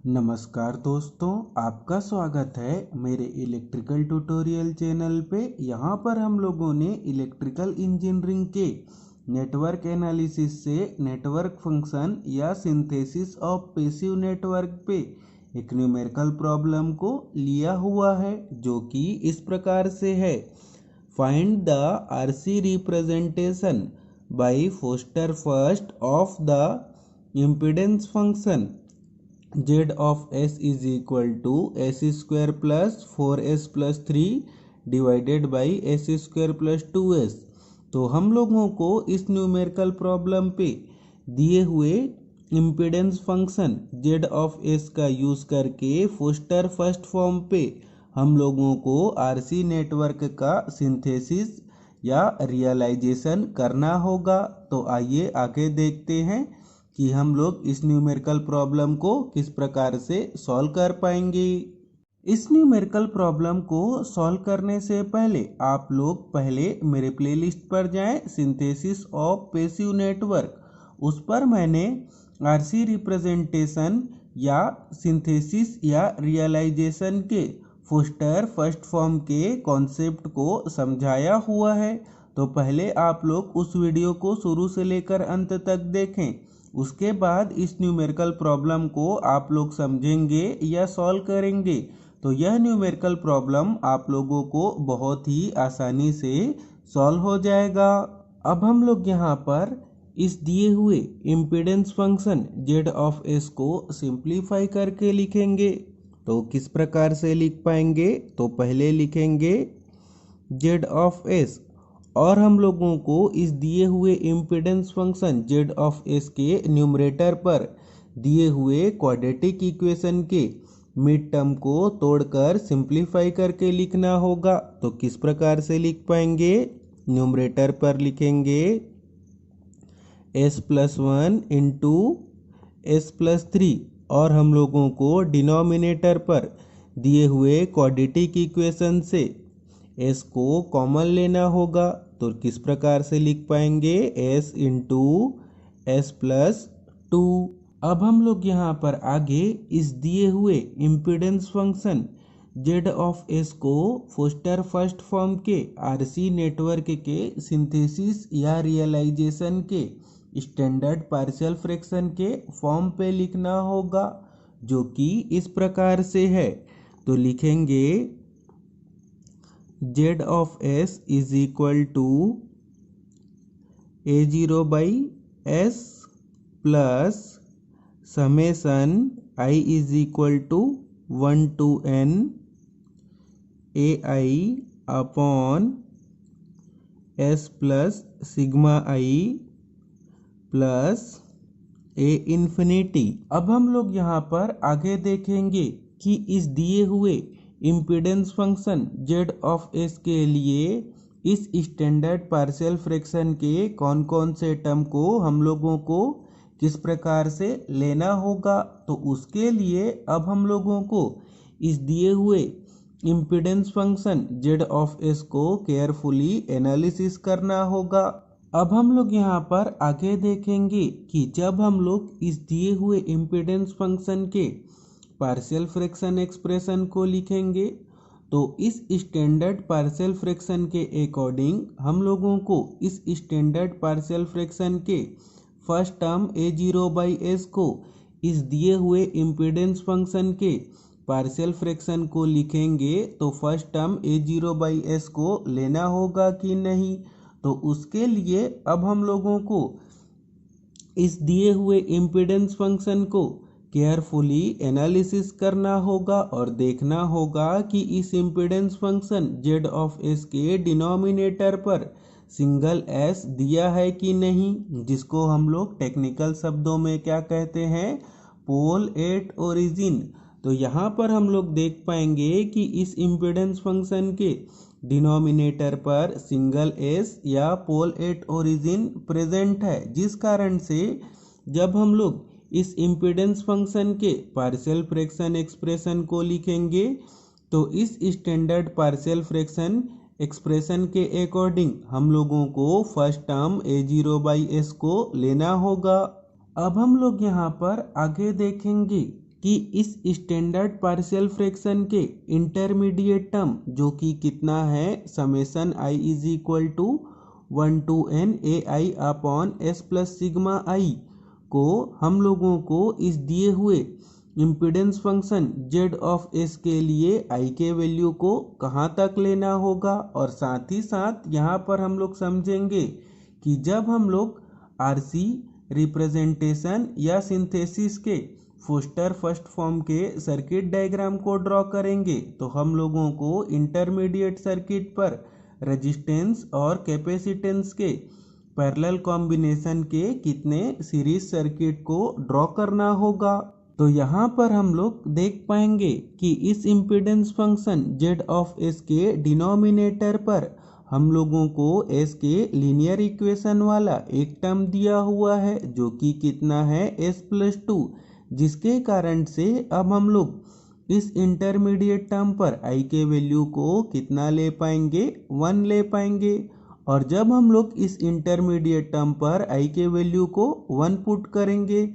नमस्कार दोस्तों, आपका स्वागत है मेरे इलेक्ट्रिकल ट्यूटोरियल चैनल पे। यहाँ पर हम लोगों ने इलेक्ट्रिकल इंजीनियरिंग के नेटवर्क एनालिसिस से नेटवर्क फंक्शन या सिंथेसिस ऑफ पैसिव नेटवर्क पे एक न्यूमेरिकल प्रॉब्लम को लिया हुआ है, जो कि इस प्रकार से है। Find the RC representation by Foster first of the impedance function z of s is equal to s square plus 4s plus 3 divided by s square plus 2s। तो हम लोगों को इस न्यूमेरिकल प्रॉब्लम पे दिए हुए impedance function z of s का use करके फोस्टर फर्स्ट फॉर्म पे हम लोगों को आरसी नेटवर्क का सिंथेसिस या रियलाइजेशन करना होगा। तो आइए आगे देखते हैं कि हम लोग इस न्यूमेरिकल प्रॉब्लम को किस प्रकार से सॉल्व कर पाएंगे। इस न्यूमेरिकल प्रॉब्लम को सॉल्व करने से पहले आप लोग पहले मेरे प्लेलिस्ट पर जाएं, सिंथेसिस ऑफ पैसिव नेटवर्क। उस पर मैंने आरसी रिप्रेजेंटेशन या सिंथेसिस या रियलाइजेशन के फोस्टर फर्स्ट फॉर्म के कॉन्सेप्ट को समझाया हुआ है। तो पहले आप लोग उस वीडियो को शुरू से लेकर अंत तक देखें, उसके बाद इस न्यूमेरिकल प्रॉब्लम को आप लोग समझेंगे या सॉल्व करेंगे तो यह न्यूमेरिकल प्रॉब्लम आप लोगों को बहुत ही आसानी से सॉल्व हो जाएगा। अब हम लोग यहाँ पर इस दिए हुए impedance function z of s को सिंप्लीफाई करके लिखेंगे। तो किस प्रकार से लिख पाएंगे? तो पहले लिखेंगे z ऑफ s और हम लोगों को इस दिए हुए impedance function z of s के न्यूमरेटर पर दिए हुए क्वाड्रेटिक इक्वेशन के मिड टर्म को तोड़कर सिंप्लीफाई करके लिखना होगा। तो किस प्रकार से लिख पाएंगे? न्यूमरेटर पर लिखेंगे s plus 1 into s plus 3 और हम लोगों को डिनोमिनेटर पर दिए हुए क्वाड्रेटिक इक्वेशन से s को कॉमन लेना होगा। तो किस प्रकार से लिख पाएंगे? s into S plus 2। अब हम लोग यहाँ पर आगे इस दिए हुए impedance function z of s को फोस्टर फर्स्ट फॉर्म के आरसी नेटवर्क के सिंथेसिस या रियलाइजेशन के स्टैंडर्ड पार्शियल फ्रैक्शन के फॉर्म पे लिखना होगा, जो कि इस प्रकार से है। तो लिखेंगे z of s is equal to a0 by s plus summation i is equal to 1 to n ai upon s plus sigma i plus a infinity. अब हम लोग यहाँ पर आगे देखेंगे कि इस दिए हुए impedance function z of s के लिए इस स्टैंडर्ड पार्शियल फ्रैक्शन के कौन कौन से टर्म को हम लोगों को किस प्रकार से लेना होगा। तो उसके लिए अब हम लोगों को इस दिए हुए impedance function z of s को केयरफुली एनालिसिस करना होगा। अब हम लोग यहाँ पर आगे देखेंगे कि जब हम लोग इस दिए हुए इम्पीडेंस फंक्शन के पार्शियल फ्रैक्शन एक्सप्रेशन को लिखेंगे तो इस स्टैंडर्ड पार्शियल फ्रैक्शन के अकॉर्डिंग हम लोगों को इस स्टैंडर्ड पार्शियल फ्रैक्शन के first term a0 by s को इस दिए हुए इम्पीडेंस फंक्शन के पार्शियल फ्रैक्शन को लिखेंगे तो first term a0 by s को लेना होगा कि नहीं। तो उसके लिए अब हम लोगों को इस दिए हुए इम्पीडेंस फंक्शन को केयरफुली एनालिसिस करना होगा और देखना होगा कि इस impedance function z of s के डिनोमिनेटर पर सिंगल s दिया है कि नहीं, जिसको हम लोग टेक्निकल शब्दों में क्या कहते हैं? Pole at origin. तो यहाँ पर हम लोग देख पाएंगे कि इस इम्पीडेंस फंक्शन के डिनोमिनेटर पर सिंगल s या पोल एट ओरिजिन प्रेजेंट है, जिस कारण से जब हम लोग इस इम्पीडेंस फंक्शन के पार्शियल फ्रैक्शन एक्सप्रेशन को लिखेंगे तो इस स्टैंडर्ड पार्शियल फ्रैक्शन एक्सप्रेशन के अकॉर्डिंग हम लोगों को first term a0 by s को लेना होगा। अब हम लोग यहाँ पर आगे देखेंगे कि इस स्टैंडर्ड पार्शियल फ्रैक्शन के इंटरमीडिएट टर्म जो कि कितना है summation i is equal to 1 to n ai upon s plus sigma i को हम लोगों को इस दिए हुए impedance function z of s के लिए i के वैल्यू को कहाँ तक लेना होगा। और साथ ही साथ यहाँ पर हम लोग समझेंगे कि जब हम लोग RC रिप्रेजेंटेशन या सिंथेसिस के फोस्टर फर्स्ट फॉर्म के सर्किट डायग्राम को ड्रॉ करेंगे तो हम लोगों को इंटरमीडिएट सर्किट पर रेजिस्टेंस और कैपेसिटेंस के पैरेलल कॉम्बिनेशन के कितने सीरीज सर्किट को ड्रॉ करना होगा। तो यहाँ पर हम लोग देख पाएंगे कि इस impedance function z of s के डिनोमिनेटर पर हम लोगों को s के लीनियर इक्वेशन वाला एक टर्म दिया हुआ है जो कि कितना है s प्लस 2, जिसके कारण से अब हम लोग इस इंटरमीडिएट टर्म पर i के वैल्यू को कितना ले पाएंगे 1 ले पाएंगे। और जब हम लोग इस इंटरमीडिएट टर्म पर i के वैल्यू को 1 पुट करेंगे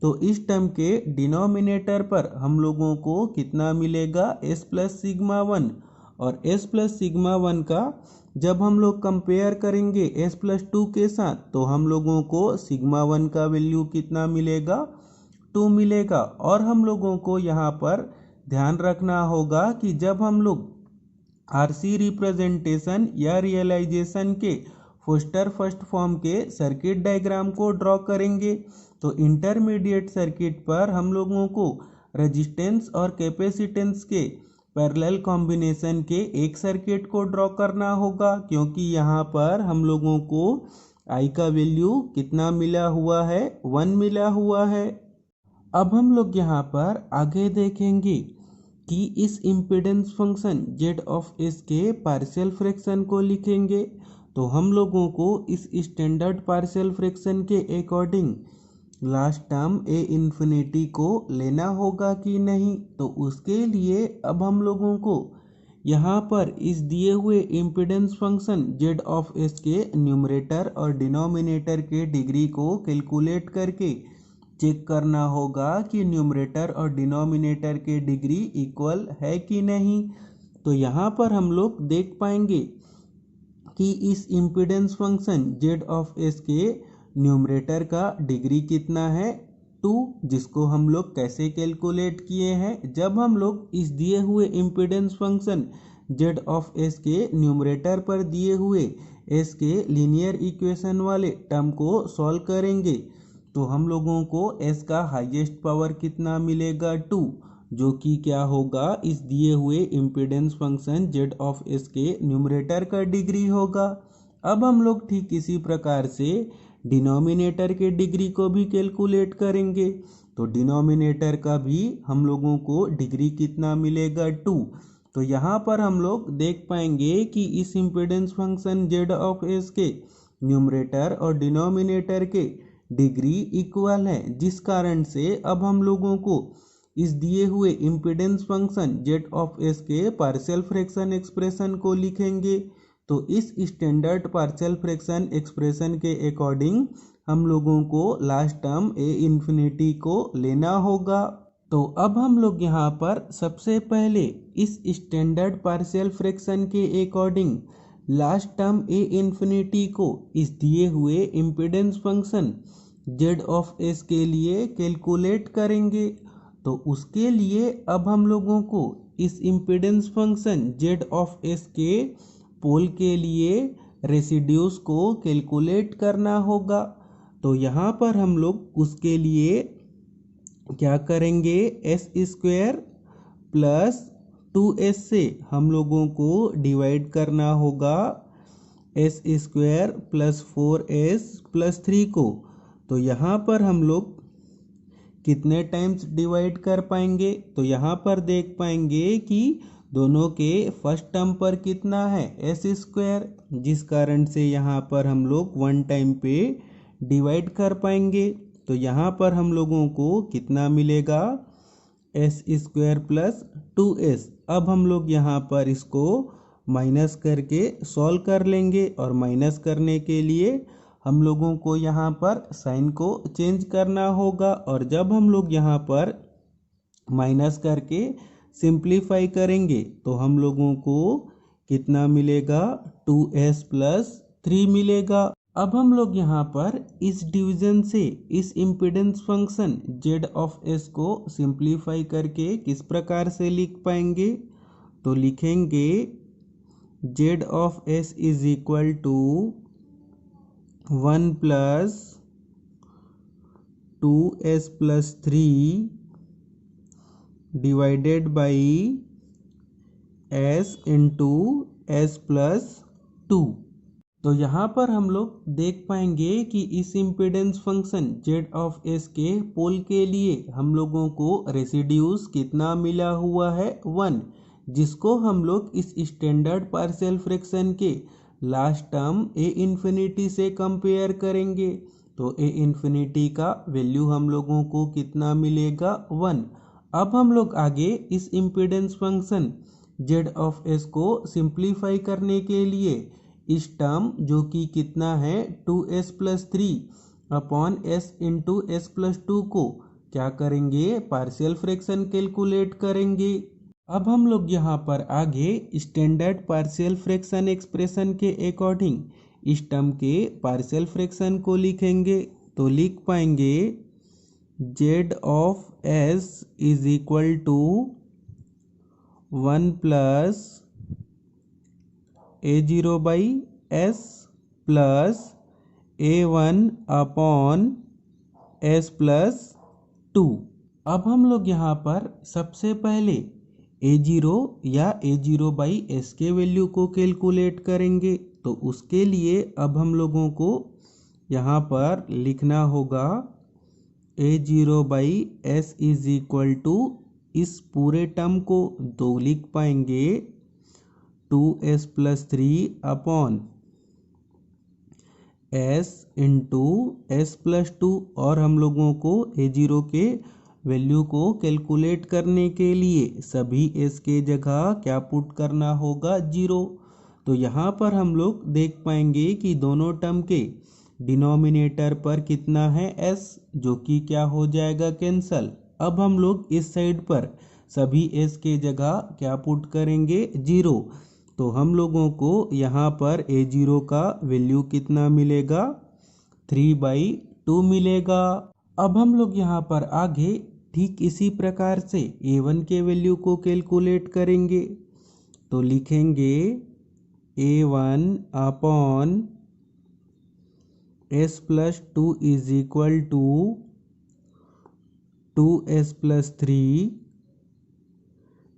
तो इस टर्म के डिनोमिनेटर पर हम लोगों को कितना मिलेगा s प्लस सिग्मा 1। और s प्लस सिग्मा 1 का जब हम लोग कंपेयर करेंगे s प्लस 2 के साथ तो हम लोगों को सिग्मा 1 का वैल्यू कितना मिलेगा 2 मिलेगा। और हम लोगों को यहाँ पर ध्यान रखना होगा कि जब हम लोग RC रिप्रेजेंटेशन या रियलाइजेशन के फोस्टर फर्स्ट फॉर्म के सर्किट डायग्राम को ड्रॉ करेंगे तो इंटरमीडिएट सर्किट पर हम लोगों को रेजिस्टेंस और कैपेसिटेंस के पैरेलल कॉम्बिनेशन के एक सर्किट को ड्रॉ करना होगा, क्योंकि यहाँ पर हम लोगों को I का वैल्यू कितना मिला हुआ है 1 मिला हुआ है। अब हम लोग यहाँ पर आगे देखेंगे कि इस impedance function z of s के पार्शियल फ्रैक्शन को लिखेंगे तो हम लोगों को इस स्टैंडर्ड पार्शियल फ्रैक्शन के according last term a infinity को लेना होगा कि नहीं। तो उसके लिए अब हम लोगों को यहाँ पर इस दिए हुए impedance function z of s के न्यूमरेटर और डिनोमिनेटर के डिग्री को कैलकुलेट करके चेक करना होगा कि न्यूमरेटर और डिनोमिनेटर के डिग्री इक्वल है कि नहीं। तो यहाँ पर हम लोग देख पाएंगे कि इस impedance function z of s के न्यूमरेटर का डिग्री कितना है 2, जिसको हम लोग कैसे कैलकुलेट किए हैं जब हम लोग इस दिए हुए impedance function z of s के न्यूमरेटर पर दिए हुए s के लीनियर इक्वेशन वाले टर्म को सॉल्व करेंगे तो हम लोगों को s का हाईएस्ट पावर कितना मिलेगा 2, जो कि क्या होगा इस दिए हुए impedance function z of s के न्यूमरेटर का डिग्री होगा। अब हम लोग ठीक इसी प्रकार से डिनोमिनेटर के डिग्री को भी कैलकुलेट करेंगे तो डिनोमिनेटर का भी हम लोगों को डिग्री कितना मिलेगा 2। तो यहाँ पर हम लोग देख पाएंगे कि इस impedance function z of s के न्यूमरेटर और डिनोमिनेटर के डिग्री इक्वल है, जिस कारण से अब हम लोगों को इस दिए हुए impedance function z of s के पार्शियल फ्रैक्शन एक्सप्रेशन को लिखेंगे। तो इस स्टैंडर्ड पार्शियल फ्रैक्शन एक्सप्रेशन के अकॉर्डिंग हम लोगों को लास्ट टर्म a इन्फिनिटी को लेना होगा। तो अब हम लोग यहाँ पर सबसे पहले इस स्टैंडर्ड पार्शियल फ्रैक्शन के according last term a infinity को इस दिए हुए impedance function z of s के लिए कैलकुलेट करेंगे। तो उसके लिए अब हम लोगों को इस impedance function z of s के पोल के लिए रेसिड्यूस को कैलकुलेट करना होगा। तो यहाँ पर हम लोग उसके लिए क्या करेंगे s स्क्वायर प्लस 2s से हम लोगों को डिवाइड करना होगा s square plus 4s plus 3 को। तो यहाँ पर हम लोग कितने टाइम्स डिवाइड कर पाएंगे तो यहाँ पर देख पाएंगे कि दोनों के फर्स्ट टर्म पर कितना है s स्क्वायर, जिस कारण से यहाँ पर हम लोग 1 टाइम पे डिवाइड कर पाएंगे। तो यहाँ पर हम लोगों को कितना मिलेगा s स्क्वायर प्लस 2s। अब हम लोग यहाँ पर इसको माइनस करके सॉल्व कर लेंगे और माइनस करने के लिए हम लोगों को यहाँ पर साइन को चेंज करना होगा। और जब हम लोग यहाँ पर माइनस करके सिंप्लीफाई करेंगे तो हम लोगों को कितना मिलेगा, 2s प्लस 3 मिलेगा। अब हम लोग यहाँ पर इस डिवीजन से इस impedance function z of s को सिंप्लीफाई करके किस प्रकार से लिख पाएंगे, तो लिखेंगे z of s is equal to 1 plus 2s plus 3 divided by s into s plus 2। तो यहाँ पर हम लोग देख पाएंगे कि इस impedance function z of s के पोल के लिए हम लोगों को रेसिड्यूज कितना मिला हुआ है, 1, जिसको हम लोग इस स्टैंडर्ड पार्शियल फ्रैक्शन के लास्ट टर्म a इन्फिनिटी से कंपेयर करेंगे। तो a इन्फिनिटी का वैल्यू हम लोगों को कितना मिलेगा, 1। अब हम लोग आगे इस impedance function z of s को सिंप्लीफाई करने के लिए इस टर्म जो कि कितना है 2s plus 3 upon s into s plus 2 को क्या करेंगे, पार्शियल फ्रैक्शन कैलकुलेट करेंगे। अब हम लोग यहाँ पर आगे स्टैंडर्ड पार्शियल फ्रैक्शन एक्सप्रेशन के अकॉर्डिंग इस टर्म के पार्शियल फ्रैक्शन को लिखेंगे। तो लिख पाएंगे z of s is equal to 1 plus a0 by s plus a1 upon s plus 2। अब हम लोग यहाँ पर सबसे पहले a0 या a0 बाई s के वैल्यू को कैलकुलेट करेंगे। तो उसके लिए अब हम लोगों को यहाँ पर लिखना होगा a0 by s is equal to इस पूरे टर्म को तो लिख पाएंगे 2s plus 3 upon s into s plus 2। और हम लोगों को a0 के वैल्यू को कैलकुलेट करने के लिए सभी s के जगह क्या पुट करना होगा, 0। तो यहाँ पर हम लोग देख पाएंगे कि दोनों टर्म के डिनोमिनेटर पर कितना है, s, जो कि क्या हो जाएगा, कैंसल। अब हम लोग इस साइड पर सभी s के जगह क्या पुट करेंगे, 0। तो हम लोगों को यहाँ पर a0 का वैल्यू कितना मिलेगा, 3/2 मिलेगा। अब हम लोग यहाँ पर आगे ठीक इसी प्रकार से a1 के वैल्यू को कैलकुलेट करेंगे। तो लिखेंगे a1 upon s plus 2 is equal to 2s plus 3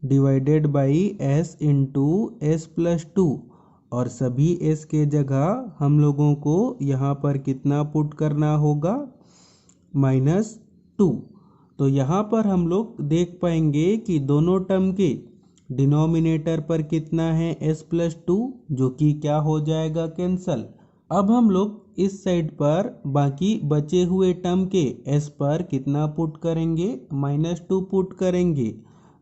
divided by s into s plus 2। और सभी s के जगह हम लोगों को यहाँ पर कितना पुट करना होगा, -2। तो यहाँ पर हम लोग देख पाएंगे कि दोनों टर्म के डिनोमिनेटर पर कितना है, s प्लस 2, जो कि क्या हो जाएगा, कैंसल। अब हम लोग इस साइड पर बाकी बचे हुए टर्म के s पर कितना पुट करेंगे, -2 पुट करेंगे।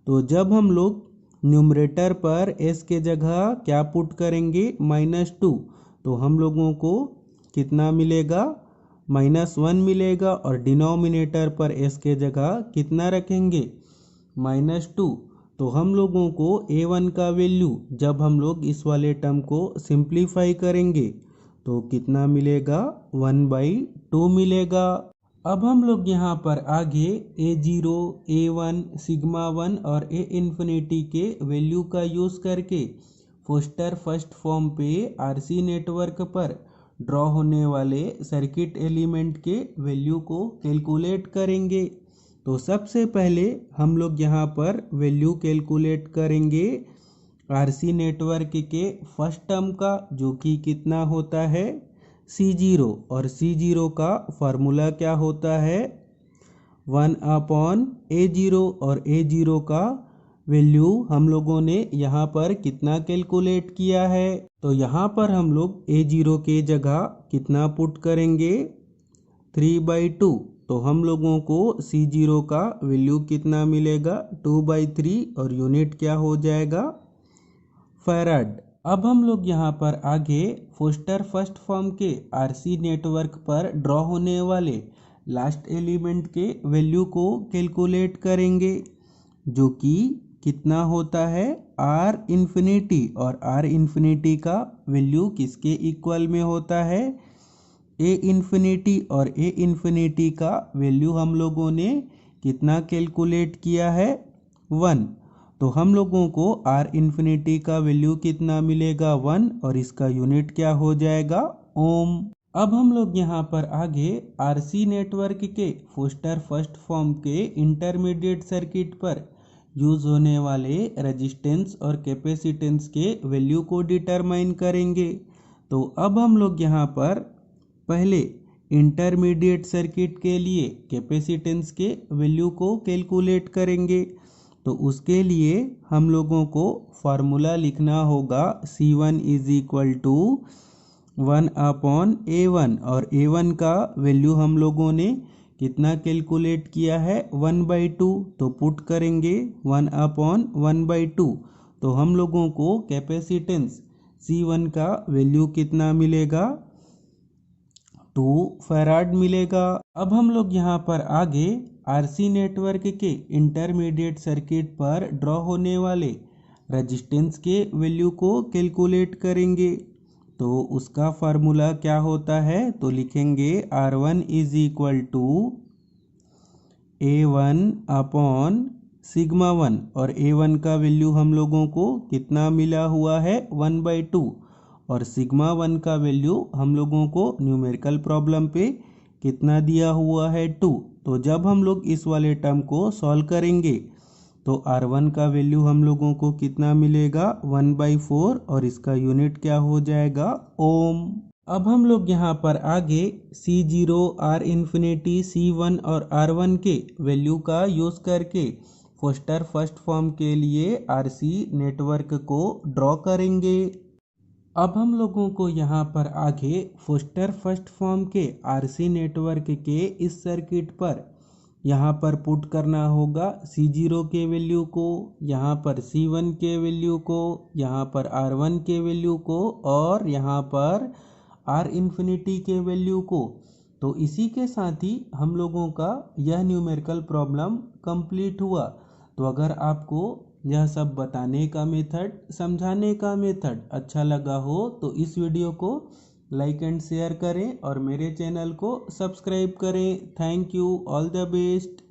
तो जब हम लोग न्यूमरेटर पर s के जगह क्या पुट करेंगे, -2, तो हम लोगों को कितना मिलेगा, -1 मिलेगा। और डिनोमिनेटर पर s के जगह कितना रखेंगे, -2। तो हम लोगों को a1 का वैल्यू जब हम लोग इस वाले टर्म को सिंप्लीफाई करेंगे तो कितना मिलेगा, 1/2 मिलेगा। अब हम लोग यहाँ पर आगे a0, a1, सिग्मा 1 और a इन्फिनिटी के वैल्यू का यूज़ करके फोस्टर फर्स्ट फॉर्म पे आरसी नेटवर्क पर ड्रॉ होने वाले सर्किट एलिमेंट के वैल्यू को कैलकुलेट करेंगे। तो सबसे पहले हम लोग यहाँ पर वैल्यू कैलकुलेट करेंगे आरसी नेटवर्क के फर्स्ट टर्म का, जो कि कितना होता है, C0। और C0 का फार्मूला क्या होता है, 1/A0। और A0 का वैल्यू हम लोगों ने यहाँ पर कितना कैलकुलेट किया है, तो यहाँ पर हम लोग A0 के जगह कितना पुट करेंगे, 3/2। तो हम लोगों को C0 का वैल्यू कितना मिलेगा, 2/3। और यूनिट क्या हो जाएगा, फैराड। अब हम लोग यहाँ पर आगे फोस्टर फर्स्ट फॉर्म के आरसी नेटवर्क पर ड्रॉ होने वाले लास्ट एलिमेंट के वैल्यू को कैलकुलेट करेंगे। जो कि कितना होता है आर इन्फिनिटी, और आर इन्फिनिटी का वैल्यू किसके इक्वल में होता है ए इन्फिनिटी, और ए इन्फिनिटी का वैल्यू हम लोगों ने कितना कैलकुलेट किया है 1। तो हम लोगों को आर इन्फिनिटी का वैल्यू कितना मिलेगा 1, और इसका यूनिट क्या हो जाएगा ओम। अब हम लोग यहाँ पर आगे आरसी नेटवर्क के फोस्टर फर्स्ट फॉर्म के इंटरमीडिएट सर्किट पर यूज होने वाले रेजिस्टेंस और कैपेसिटेंस के वैल्यू को डिटरमाइन करेंगे। तो अब हम लोग यहाँ पर पहले इंटरमीडिएट सर्किट के लिए कैपेसिटेंस के वैल्यू को कैलकुलेट करेंगे। तो उसके लिए हम लोगों को फार्मूला लिखना होगा C1 is equal to 1/A1, और A1 का वैल्यू हम लोगों ने कितना कैलकुलेट किया है 1/2। तो पुट करेंगे 1/1/2। तो हम लोगों को कैपेसिटेंस C1 का वैल्यू कितना मिलेगा 2 फैराड मिलेगा। अब हम लोग यहाँ पर आगे आरसी नेटवर्क के इंटरमीडिएट सर्किट पर ड्रॉ होने वाले रेजिस्टेंस के वैल्यू को कैलकुलेट करेंगे। तो उसका फार्मूला क्या होता है, तो लिखेंगे R1 is equal to A1/σ1, और A1 का वैल्यू हम लोगों को कितना मिला हुआ है 1/2, और सिग्मा 1 का वैल्यू हम लोगों को न्यूमेरिकल प्रॉब्लम पे कितना दिया हुआ है 2। तो जब हम लोग इस वाले टर्म को सॉल्व करेंगे तो R1 का वैल्यू हम लोगों को कितना मिलेगा 1/4, और इसका यूनिट क्या हो जाएगा ओम। अब हम लोग यहाँ पर आगे C0, R इन्फिनिटी, C1 और R1 के वैल्यू का यूज़ करके फोस्टर फर्स्ट फॉर्म के लिए RC नेटवर्क को ड्रॉ करेंगे। अब हम लोगों को यहाँ पर आगे फोस्टर फर्स्ट फॉर्म के RC नेटवर्क के इस सर्किट पर यहाँ पर पुट करना होगा C0 के वैल्यू को, यहाँ पर C1 के वैल्यू को, यहाँ पर R1 के वैल्यू को, और यहाँ पर R इन्फिनिटी के वैल्यू को। तो इसी के साथ ही हम लोगों का यह न्यूमेरिकल प्रॉब्लम कंप्लीट हुआ। तो अगर आपको यह सब बताने का मेथड, समझाने का मेथड अच्छा लगा हो तो इस वीडियो को लाइक एंड शेयर करें और मेरे चैनल को सब्सक्राइब करें। Thank you, all the best.